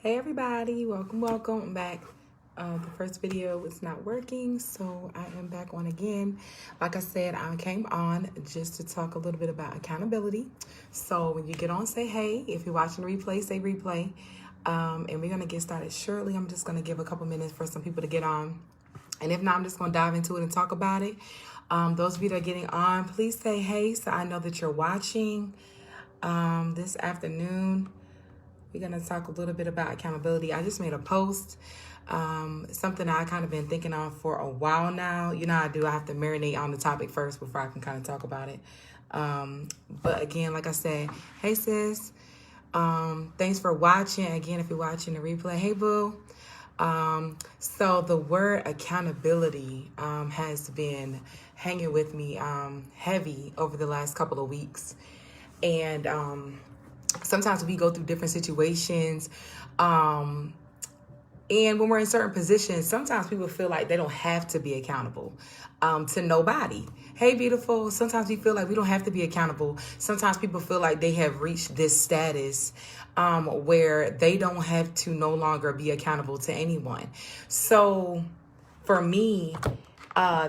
Hey everybody, welcome. I'm back. The first video was not working, so I am back on again. Like I said, I came on just to talk a little bit about accountability. So when you get on, say hey. If you're watching the replay, say replay. And we're gonna get started shortly. I'm just gonna give a couple minutes for some people to get on. And if not, I'm just gonna dive into it and talk about it. Those of you that are getting on, please say hey so I know that you're watching this afternoon. We're going to talk a little bit about accountability. I just made a post, something I kind of been thinking on for a while now. You know how I do. I have to marinate on the topic first before I can kind of talk about it. But again, like I said, hey sis, thanks for watching. Again, if you're watching the replay, hey boo. So the word accountability has been hanging with me heavy over the last couple of weeks. And sometimes we go through different situations. And when we're in certain positions, sometimes people feel like they don't have to be accountable to nobody. Hey, beautiful. Sometimes we feel like we don't have to be accountable. Sometimes people feel like they have reached this status where they don't have to no longer be accountable to anyone. So for me,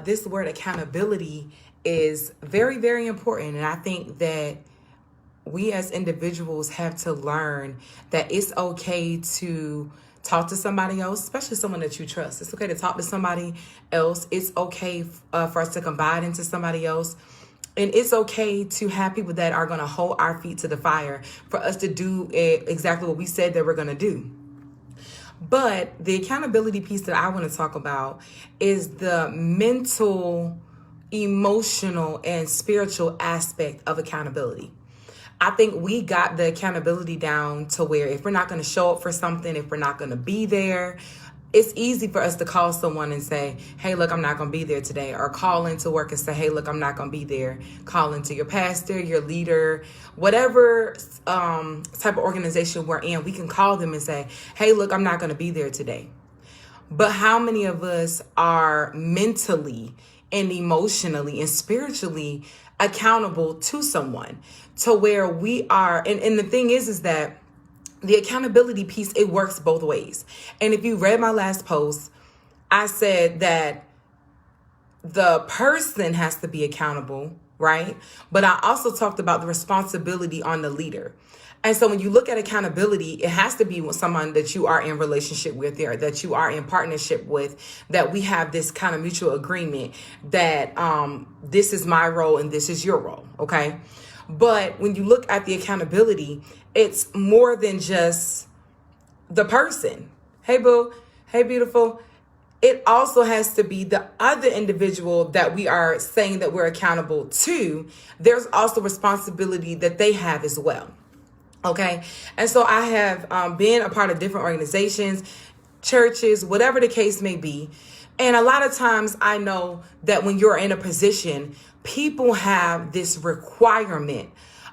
this word accountability is very, very important. And I think that we as individuals have to learn that it's okay to talk to somebody else, especially someone that you trust. It's okay to talk to somebody else. It's okay for us to confide into somebody else. And it's okay to have people that are going to hold our feet to the fire for us to do exactly what we said that we're going to do. But the accountability piece that I want to talk about is the mental, emotional, and spiritual aspect of accountability. I think we got the accountability down to where if we're not going to show up for something, if we're not going to be there, it's easy for us to call someone and say, hey, look, I'm not going to be there today. Or call into work and say, hey, look, I'm not going to be there. Call into your pastor, your leader, whatever type of organization we're in. We can call them and say, hey, look, I'm not going to be there today. But how many of us are mentally and emotionally and spiritually accountable to someone to where we are? And the thing is that the accountability piece, it works both ways. And if you read my last post, I said that the person has to be accountable, right? But I also talked about the responsibility on the leader. And so when you look at accountability, it has to be with someone that you are in relationship with or that you are in partnership with, that we have this kind of mutual agreement that this is my role and this is your role, okay? But when you look at the accountability, it's more than just the person. Hey, boo. Hey, beautiful. It also has to be the other individual that we are saying that we're accountable to. There's also responsibility that they have as well. Okay. And so I have been a part of different organizations, churches, whatever the case may be. And a lot of times I know that when you're in a position, people have this requirement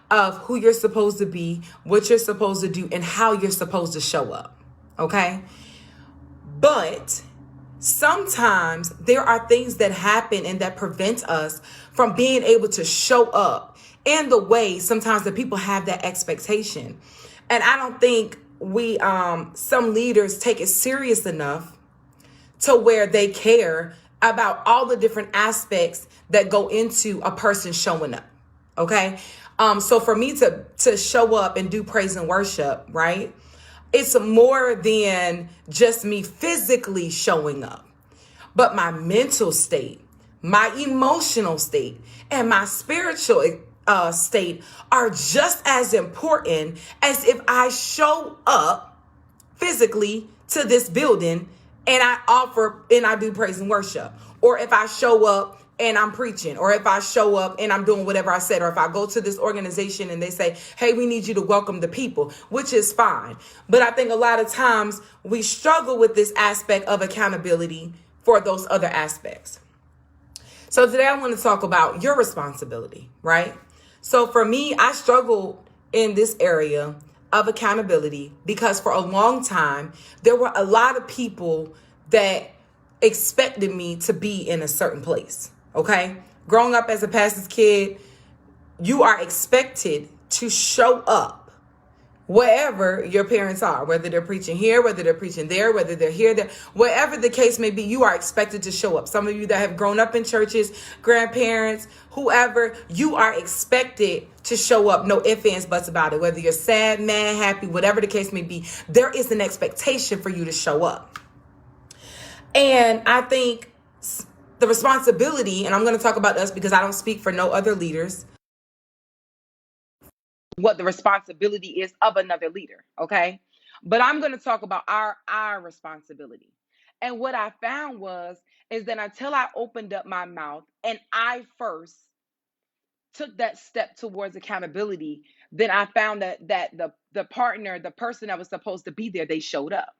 of who you're supposed to be, what you're supposed to do, and how you're supposed to show up. Okay. But sometimes there are things that happen and that prevent us from being able to show up in the way sometimes that people have that expectation. And I don't think some leaders take it serious enough to where they care about all the different aspects that go into a person showing up. Okay. So for me to show up and do praise and worship, right? It's more than just me physically showing up, but my mental state, my emotional state, and my spiritual state are just as important as if I show up physically to this building and I do praise and worship, or if I show up and I'm preaching, or if I show up and I'm doing whatever I said, or if I go to this organization and they say, hey, we need you to welcome the people, which is fine. But I think a lot of times we struggle with this aspect of accountability for those other aspects. So today I want to talk about your responsibility, right? So for me, I struggled in this area of accountability because for a long time, there were a lot of people that expected me to be in a certain place. Okay. Growing up as a pastor's kid, you are expected to show up wherever your parents are, whether they're preaching here, whether they're preaching there, whether they're here, there, wherever the case may be, you are expected to show up. Some of you that have grown up in churches, grandparents, whoever, you are expected to show up. No ifs, ands, buts about it. Whether you're sad, mad, happy, whatever the case may be, there is an expectation for you to show up. And I think the responsibility, and I'm going to talk about us because I don't speak for no other leaders, what the responsibility is of another leader, okay? But I'm going to talk about our responsibility. And what I found is that until I opened up my mouth and I first took that step towards accountability, then I found that the partner, the person that was supposed to be there, they showed up.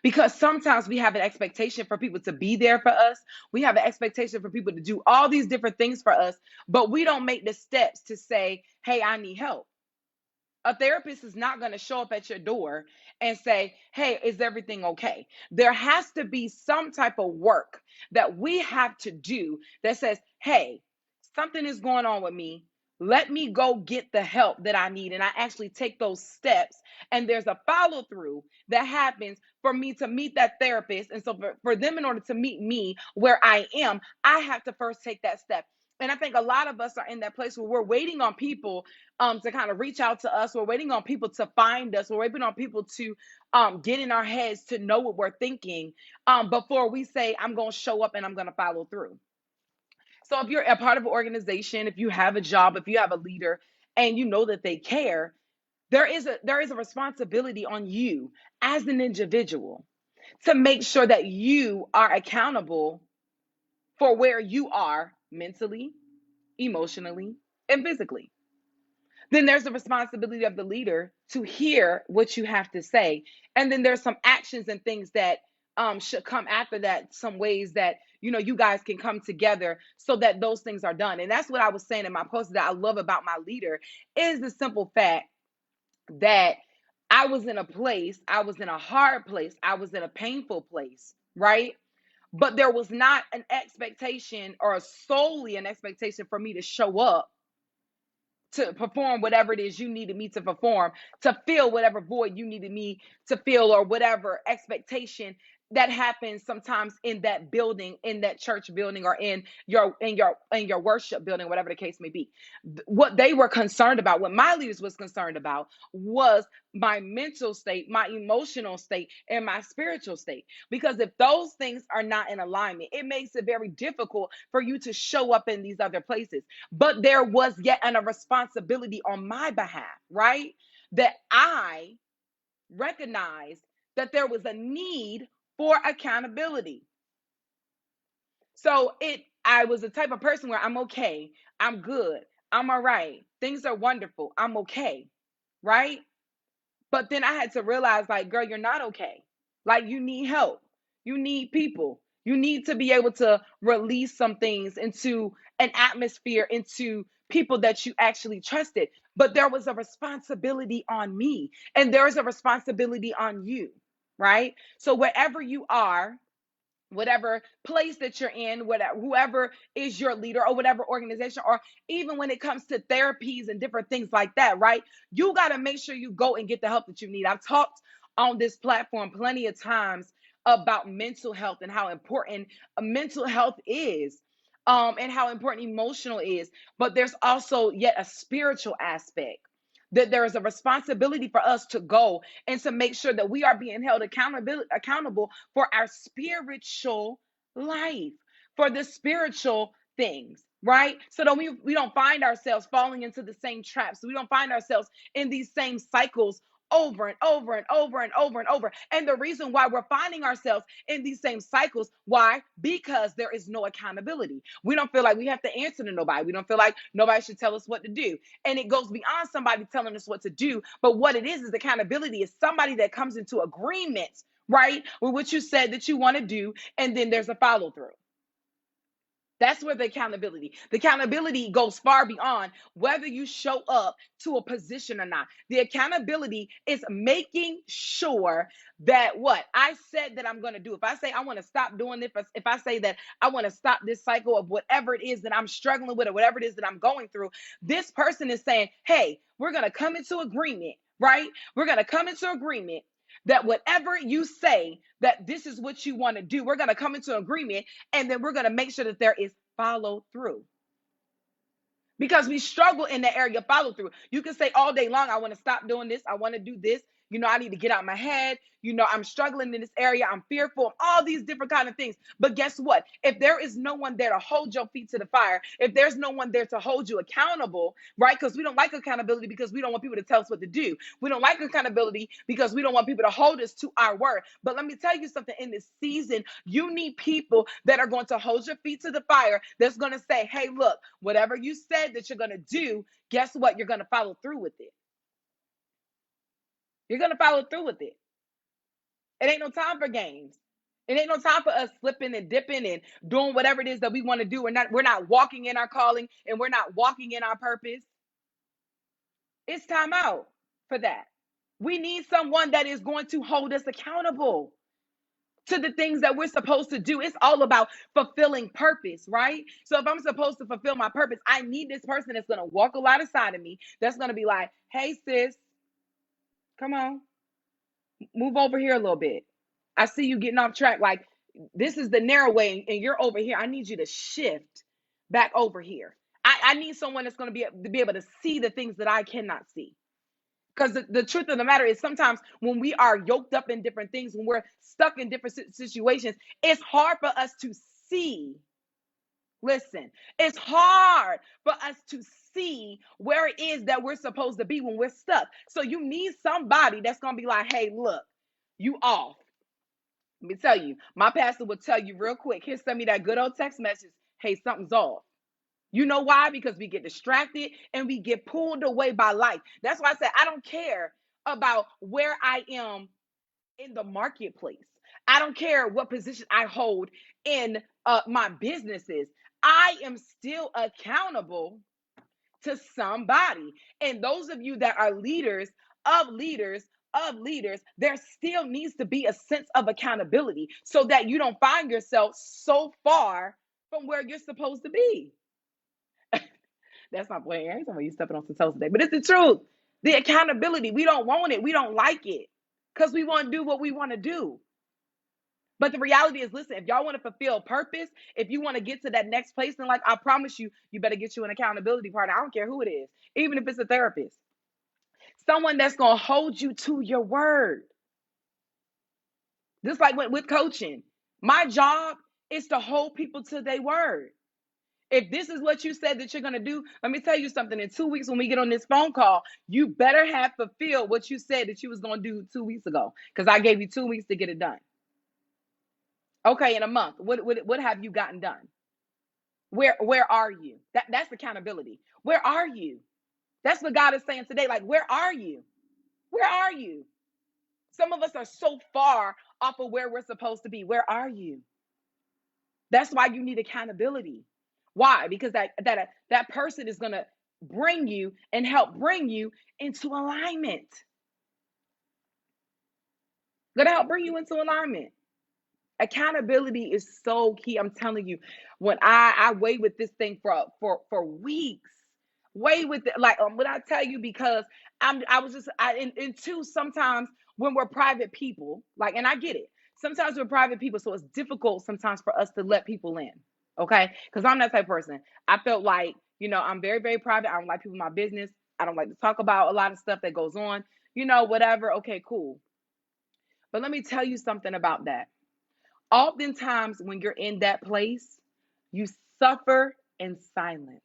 Because sometimes we have an expectation for people to be there for us. We have an expectation for people to do all these different things for us, but we don't make the steps to say, hey, I need help. A therapist is not going to show up at your door and say, hey, is everything okay? There has to be some type of work that we have to do that says, hey, something is going on with me. Let me go get the help that I need. And I actually take those steps. And there's a follow through that happens for me to meet that therapist. And so for them, in order to meet me where I am, I have to first take that step. And I think a lot of us are in that place where we're waiting on people to kind of reach out to us. We're waiting on people to find us. We're waiting on people to get in our heads to know what we're thinking before we say, I'm going to show up and I'm going to follow through. So if you're a part of an organization, if you have a job, if you have a leader and you know that they care, there is a responsibility on you as an individual to make sure that you are accountable for where you are mentally, emotionally, and physically. Then there's the responsibility of the leader to hear what you have to say. And then there's some actions and things that should come after that, some ways that, you guys can come together so that those things are done. And that's what I was saying in my post that I love about my leader is the simple fact that I was in a place, I was in a hard place, I was in a painful place, right? But there was not an expectation or solely an expectation for me to show up to perform whatever it is you needed me to perform, to fill whatever void you needed me to fill, or whatever expectation that happens sometimes in that building, in that church building, or in your worship building, whatever the case may be. What they were concerned about, what my leaders was concerned about, was my mental state, my emotional state, and my spiritual state. Because if those things are not in alignment, it makes it very difficult for you to show up in these other places. But there was yet a responsibility on my behalf, right? That I recognized that there was a need for accountability. So I was the type of person where I'm okay, I'm good, I'm all right, things are wonderful, I'm okay, right? But then I had to realize, like, girl, you're not okay. Like, you need help. You need people. You need to be able to release some things into an atmosphere, into people that you actually trusted. But there was a responsibility on me, and there is a responsibility on you, right? So wherever you are, whatever place that you're in, whatever, whoever is your leader or whatever organization, or even when it comes to therapies and different things like that, right? You got to make sure you go and get the help that you need. I've talked on this platform plenty of times about mental health and how important mental health is. And how important emotional is, but there's also yet a spiritual aspect, that there is a responsibility for us to go and to make sure that we are being held accountable for our spiritual life, for the spiritual things, right? So that we don't find ourselves falling into the same traps. We don't find ourselves in these same cycles over and over and over and over and over. And the reason why we're finding ourselves in these same cycles, why? Because there is no accountability. We don't feel like we have to answer to nobody. We don't feel like nobody should tell us what to do. And it goes beyond somebody telling us what to do. But what it is accountability is somebody that comes into agreement, right, with what you said that you want to do, and then there's a follow through. That's where the accountability goes far beyond whether you show up to a position or not. The accountability is making sure that what I said that I'm going to do. If I say I want to stop doing this, if I say that I want to stop this cycle of whatever it is that I'm struggling with or whatever it is that I'm going through, this person is saying, hey, we're going to come into agreement, right? We're going to come into agreement that whatever you say that this is what you want to do, we're going to come into agreement, and then we're going to make sure that there is follow through. Because we struggle in the area of follow through. You can say all day long, I want to stop doing this. I want to do this. I need to get out my head. I'm struggling in this area. I'm fearful. All these different kind of things. But guess what? If there is no one there to hold your feet to the fire, if there's no one there to hold you accountable, right? Because we don't like accountability because we don't want people to tell us what to do. We don't like accountability because we don't want people to hold us to our word. But let me tell you something, in this season, you need people that are going to hold your feet to the fire, that's going to say, hey, look, whatever you said that you're going to do, guess what? You're going to follow through with it. You're going to follow through with it. It ain't no time for games. It ain't no time for us slipping and dipping and doing whatever it is that we want to do. We're not walking in our calling, and we're not walking in our purpose. It's time out for that. We need someone that is going to hold us accountable to the things that we're supposed to do. It's all about fulfilling purpose, right? So if I'm supposed to fulfill my purpose, I need this person that's going to walk alongside of me, that's going to be like, hey, sis, come on, move over here a little bit. I see you getting off track. Like, this is the narrow way, and you're over here. I need you to shift back over here. I need someone that's going to be able to see the things that I cannot see. Because the truth of the matter is, sometimes when we are yoked up in different things, when we're stuck in different situations, it's hard for us to see. Listen, it's hard for us to see where it is that we're supposed to be when we're stuck. So you need somebody that's going to be like, hey, look, you off. Let me tell you, my pastor will tell you real quick. He'll send me that good old text message. Hey, something's off. You know why? Because we get distracted and we get pulled away by life. That's why I said I don't care about where I am in the marketplace. I don't care what position I hold in my businesses. I am still accountable to somebody. And those of you that are leaders of leaders, there still needs to be a sense of accountability so that you don't find yourself so far from where you're supposed to be. That's not playing. I ain't talking about you stepping on some toes today, but it's the truth. The accountability, we don't want it. We don't like it because we want to do what we want to do. But the reality is, listen, if y'all want to fulfill purpose, if you want to get to that next place in life, I promise you, you better get you an accountability partner. I don't care who it is, even if it's a therapist. Someone that's going to hold you to your word. Just like with coaching. My job is to hold people to their word. If this is what you said that you're going to do, let me tell you something. In 2 weeks, when we get on this phone call, you better have fulfilled what you said that you was going to do 2 weeks ago, because I gave you 2 weeks to get it done. Okay, in a month, what have you gotten done? Where are you? That's accountability. Where are you? That's what God is saying today. Like, where are you? Where are you? Some of us are so far off of where we're supposed to be. Where are you? That's why you need accountability. Why? Because that person is going to bring you and help bring you into alignment. Going to help bring you into alignment. Accountability is so key. I'm telling you, when I weigh with this thing for weeks, weigh with it, like what I tell you, because and two, sometimes when we're private people, like, and I get it. Sometimes we're private people, so it's difficult sometimes for us to let people in. Okay, because I'm that type of person. I felt like, I'm very, very private. I don't like people in my business. I don't like to talk about a lot of stuff that goes on. Whatever. Okay, cool. But let me tell you something about that. Oftentimes, when you're in that place, you suffer in silence.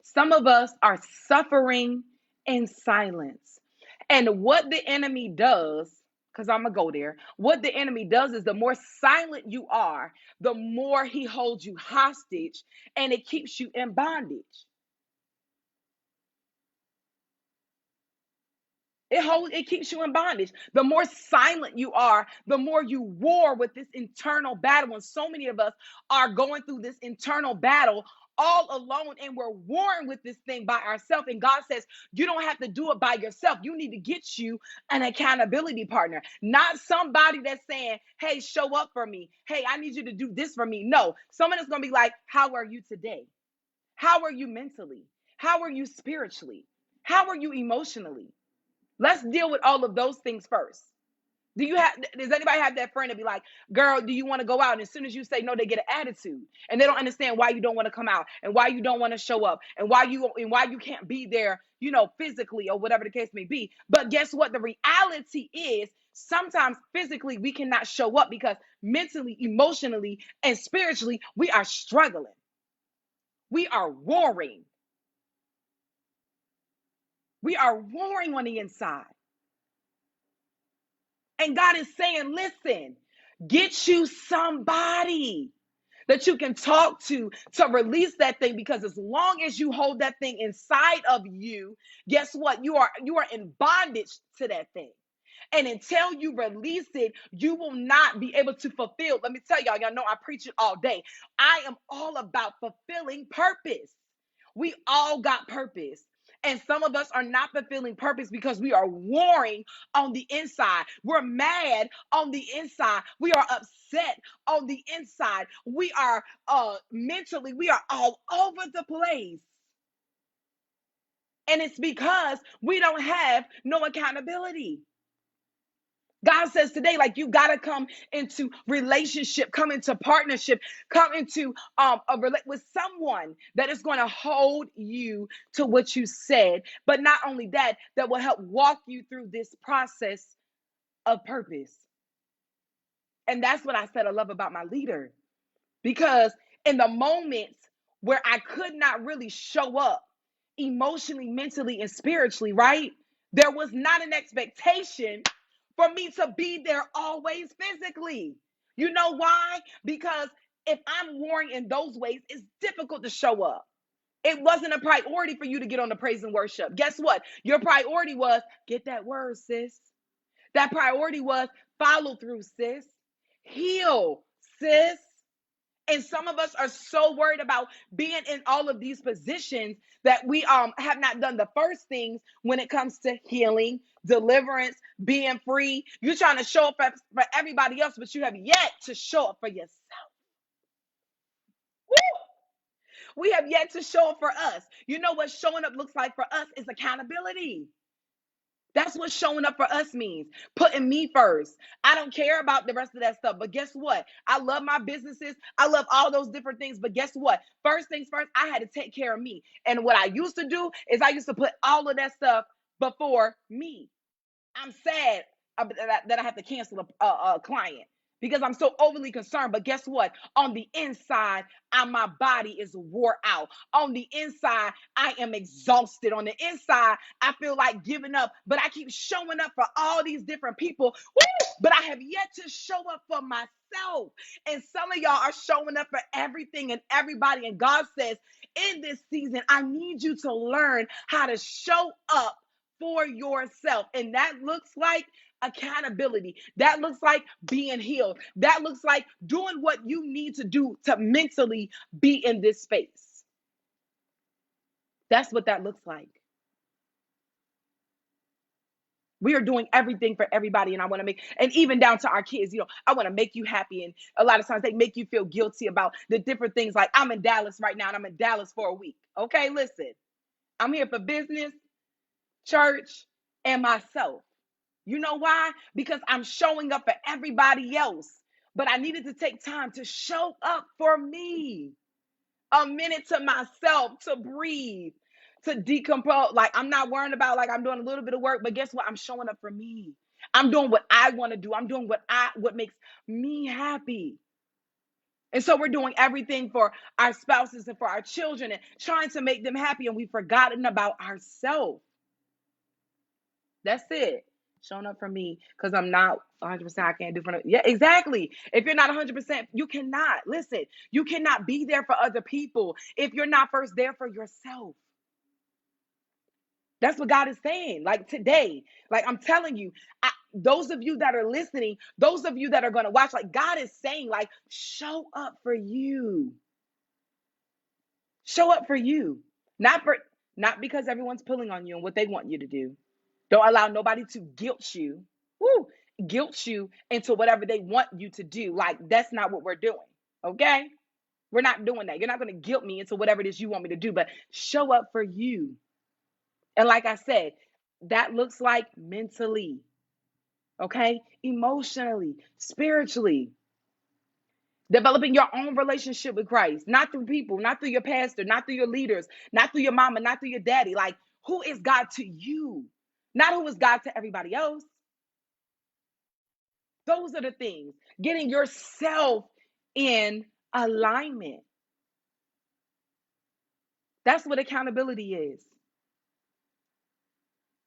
Some of us are suffering in silence. And what the enemy does, because I'm going to go there, what the enemy does is, the more silent you are, the more he holds you hostage, and it keeps you in bondage. It keeps you in bondage. The more silent you are, the more you war with this internal battle. And so many of us are going through this internal battle all alone, and we're warring with this thing by ourselves. And God says, you don't have to do it by yourself. You need to get you an accountability partner, not somebody that's saying, hey, show up for me. Hey, I need you to do this for me. No, someone is going to be like, how are you today? How are you mentally? How are you spiritually? How are you emotionally? Let's deal with all of those things first. Does anybody have that friend to be like, girl, do you want to go out? And as soon as you say no, they get an attitude and they don't understand why you don't want to come out and why you don't want to show up and why you can't be there, physically or whatever the case may be. But guess what? The reality is sometimes physically we cannot show up because mentally, emotionally, and spiritually we are struggling. We are warring. We are warring on the inside. And God is saying, listen, get you somebody that you can talk to release that thing, because as long as you hold that thing inside of you, guess what? You are in bondage to that thing. And until you release it, you will not be able to fulfill. Let me tell y'all know I preach it all day. I am all about fulfilling purpose. We all got purpose. And some of us are not fulfilling purpose because we are warring on the inside. We're mad on the inside. We are upset on the inside. We are mentally, we are all over the place. And it's because we don't have no accountability. God says today, like, you got to come into relationship, come into partnership, come into with someone that is going to hold you to what you said. But not only that, that will help walk you through this process of purpose. And that's what I said I love about my leader. Because in the moments where I could not really show up emotionally, mentally, and spiritually, right? There was not an expectation for me to be there always physically. You know why? Because if I'm warring in those ways, it's difficult to show up. It wasn't a priority for you to get on the praise and worship. Guess what? Your priority was get that word, sis. That priority was follow through, sis. Heal, sis. And some of us are so worried about being in all of these positions that we have not done the first things when it comes to healing, deliverance, being free. You're trying to show up for everybody else, but you have yet to show up for yourself. Woo! We have yet to show up for us. You know what showing up looks like for us is accountability. That's what showing up for us means. Putting me first. I don't care about the rest of that stuff. But guess what? I love my businesses. I love all those different things. But guess what? First things first, I had to take care of me. And what I used to do is I used to put all of that stuff before me. I'm sad that I have to cancel a client because I'm so overly concerned. But guess what? On the inside, my body is wore out. On the inside, I am exhausted. On the inside, I feel like giving up, but I keep showing up for all these different people. Woo! But I have yet to show up for myself. And some of y'all are showing up for everything and everybody. And God says, in this season, I need you to learn how to show up for yourself. And that looks like accountability. That looks like being healed. That looks like doing what you need to do to mentally be in this space. That's what that looks like. We are doing everything for everybody, and I want to and even down to our kids, I want to make you happy. And a lot of times they make you feel guilty about the different things. Like, I'm in Dallas right now, and I'm in Dallas for a week. Okay, listen, I'm here for business, church, and myself. You know why? Because I'm showing up for everybody else. But I needed to take time to show up for me. A minute to myself, to breathe, to decompose. Like, I'm not worrying about, like, I'm doing a little bit of work, but guess what? I'm showing up for me. I'm doing what I want to do. I'm doing what makes me happy. And so we're doing everything for our spouses and for our children and trying to make them happy, and we've forgotten about ourselves. That's it. Showing up for me because I'm not 100%. I can't do for yeah, exactly. If you're not 100%, you cannot. Listen, you cannot be there for other people if you're not first there for yourself. That's what God is saying. Like, today, like, I'm telling you, those of you that are listening, those of you that are going to watch, like, God is saying, like, show up for you. Show up for you. Not because everyone's pulling on you and what they want you to do. Don't allow nobody to guilt you into whatever they want you to do. Like, that's not what we're doing. Okay? We're not doing that. You're not going to guilt me into whatever it is you want me to do, but show up for you. And like I said, that looks like mentally, okay? Emotionally, spiritually. Developing your own relationship with Christ, not through people, not through your pastor, not through your leaders, not through your mama, not through your daddy. Like, who is God to you? Not who is God to everybody else. Those are the things. Getting yourself in alignment. That's what accountability is.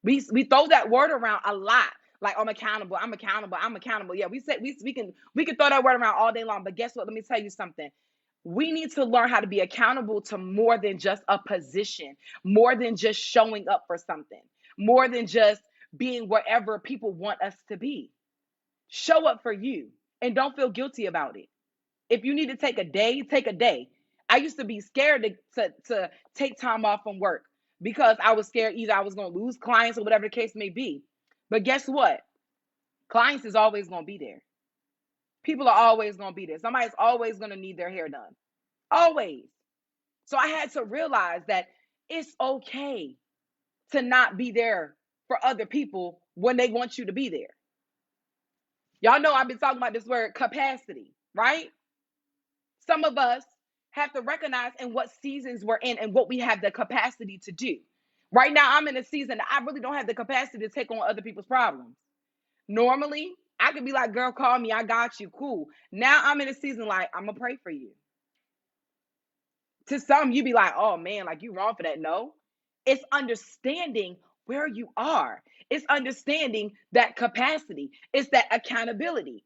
We throw that word around a lot. Like, I'm accountable, I'm accountable, I'm accountable. Yeah, we can throw that word around all day long. But guess what? Let me tell you something. We need to learn how to be accountable to more than just a position, more than just showing up for something, more than just being wherever people want us to be. Show up for you and don't feel guilty about it. If you need to take a day, take a day. I used to be scared to take time off from work because I was scared either I was going to lose clients or whatever the case may be. But guess what? Clients is always going to be there. People are always going to be there. Somebody's always going to need their hair done. Always. So I had to realize that it's okay to not be there for other people when they want you to be there. Y'all know I've been talking about this word capacity, right? Some of us have to recognize in what seasons we're in and what we have the capacity to do. Right now, I'm in a season that I really don't have the capacity to take on other people's problems. Normally, I could be like, girl, call me, I got you, cool. Now I'm in a season like, I'm gonna pray for you. To some, you be like, oh man, like you wrong for that. No, it's understanding where you are. It's understanding that capacity. It's that accountability.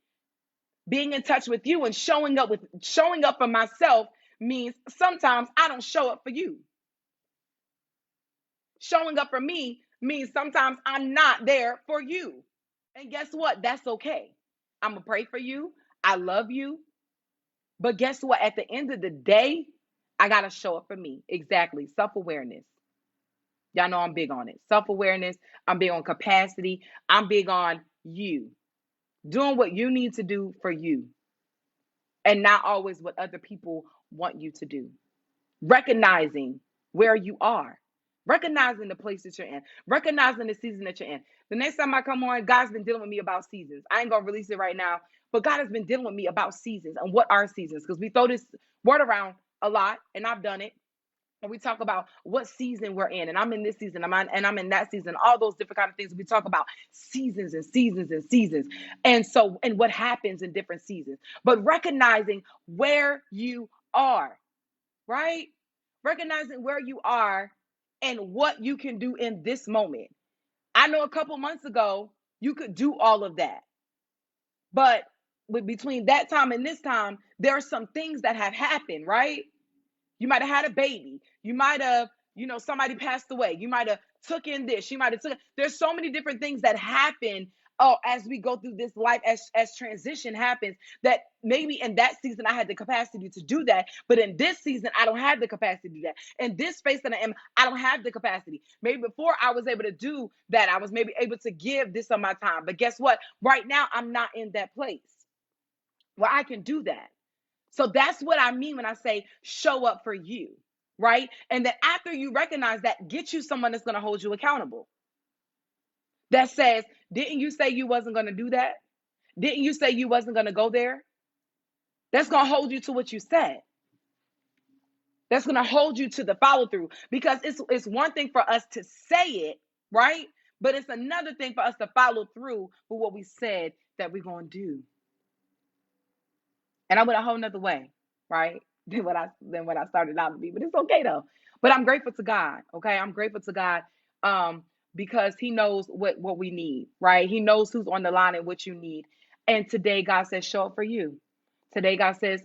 Being in touch with you and showing up for myself means sometimes I don't show up for you. Showing up for me means sometimes I'm not there for you. And guess what? That's okay. I'm gonna pray for you. I love you. But guess what? At the end of the day, I gotta show up for me. Exactly. Self-awareness. Y'all know I'm big on it. Self-awareness. I'm big on capacity. I'm big on you. Doing what you need to do for you. And not always what other people want you to do. Recognizing where you are, recognizing the place that you're in, recognizing the season that you're in. The next time I come on, God's been dealing with me about seasons. I ain't gonna release it right now, but God has been dealing with me about seasons and what are seasons, because we throw this word around a lot, and I've done it. And we talk about what season we're in, and I'm in this season, I'm in that season, all those different kind of things. We talk about seasons and seasons and seasons, and what happens in different seasons. But recognizing where you are, right? Recognizing where you are and what you can do in this moment. I know a couple months ago, you could do all of that. But between that time and this time, there are some things that have happened, right? You might have had a baby. You might have, somebody passed away. You might have took in this. You might have took. There's so many different things that happen. Oh, as we go through this life, as transition happens, that maybe in that season I had the capacity to do that, but in this season I don't have the capacity to do that. In this space that I am, I don't have the capacity. Maybe before I was able to do that, I was maybe able to give this of my time. But guess what? Right now I'm not in that place where I can do that. So that's what I mean when I say show up for you, right? And then after you recognize that, get you someone that's going to hold you accountable. That says, didn't you say you wasn't going to do that? Didn't you say you wasn't going to go there? That's going to hold you to what you said. That's going to hold you to the follow through, because it's one thing for us to say it, right? But it's another thing for us to follow through with what we said that we're going to do. And I went a whole nother way, right? Than what I started out to be. But it's okay though. But I'm grateful to God. Okay. I'm grateful to God because He knows what we need, right? He knows who's on the line and what you need. And today God says, show up for you. Today God says,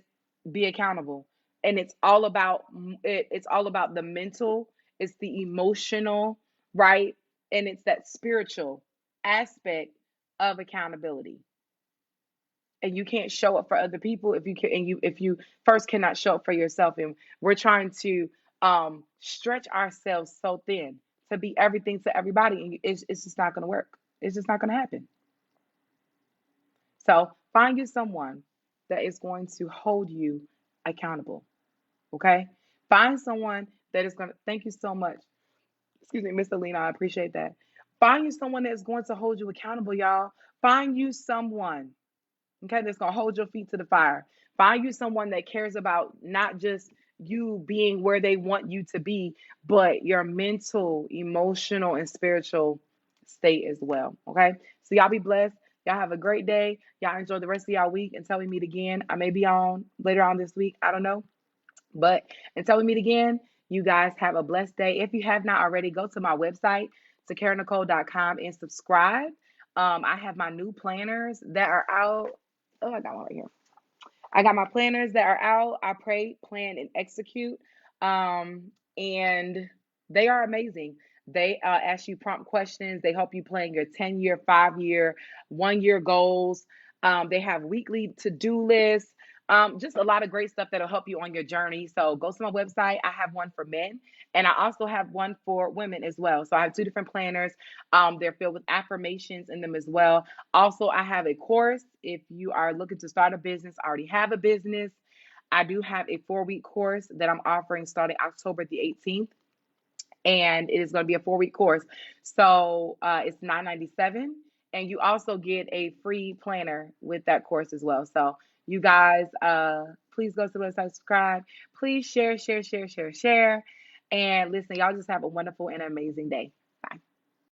be accountable. And it's all about the mental, it's the emotional, right? And it's that spiritual aspect of accountability. And you can't show up for other people if you first cannot show up for yourself. And we're trying to stretch ourselves so thin to be everything to everybody, and it's just not going to work. It's just not going to happen. So find you someone that is going to hold you accountable. Okay, find someone that is going to. Thank you so much. Excuse me, Miss Alina, I appreciate that. Find you someone that's going to hold you accountable, y'all. Find you someone, okay, that's gonna hold your feet to the fire. Find you someone that cares about not just you being where they want you to be, but your mental, emotional, and spiritual state as well. Okay. So y'all be blessed. Y'all have a great day. Y'all enjoy the rest of y'all week until we meet again. I may be on later on this week. I don't know. But until we meet again, you guys have a blessed day. If you have not already, go to my website, takaranicole.com, and subscribe. I have my new planners that are out. Oh, I got one right here. I got my planners that are out. I pray, plan, and execute. And they are amazing. They ask you prompt questions. They help you plan your 10-year, 5-year, 1-year goals. They have weekly to-do lists. Just a lot of great stuff that'll help you on your journey. So go to my website. I have one for men, and I also have one for women as well. So I have two different planners. They're filled with affirmations in them as well. Also, I have a course if you are looking to start a business, already have a business. I do have a 4-week course that I'm offering starting October the 18th, and it is going to be a 4-week course. So it's $9.97, and you also get a free planner with that course as well. So you guys, please go to the website, subscribe. Please share, share, share, share, share. And listen, y'all just have a wonderful and amazing day.